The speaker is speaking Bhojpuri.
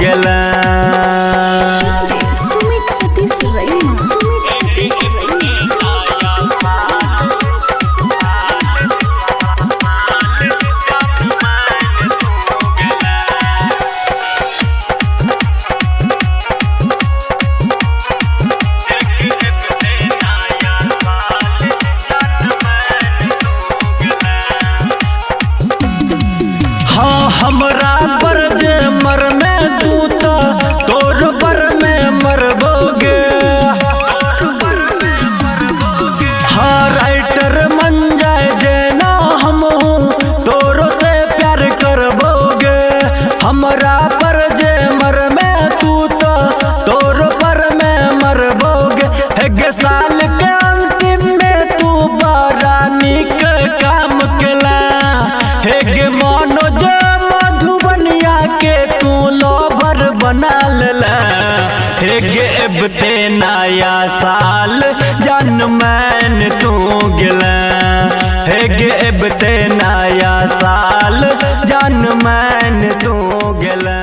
गेला। हमरा पर जे मर में तू तो तोर पर में मरबोगे। हाँ राइटर मन जाए जेना हम तोरो से प्यार करबोगे। हमरा पर जे मर में तू तो तोर पर में मरबोगे। एक साल के अंतिम में तू बड़ा निक काम केला। एक मनोज मधुबनिया के तू लोभर बना लेला। एबते नया साल जान मैन तू गेला। एबते नया साल जान मैन तू गेला।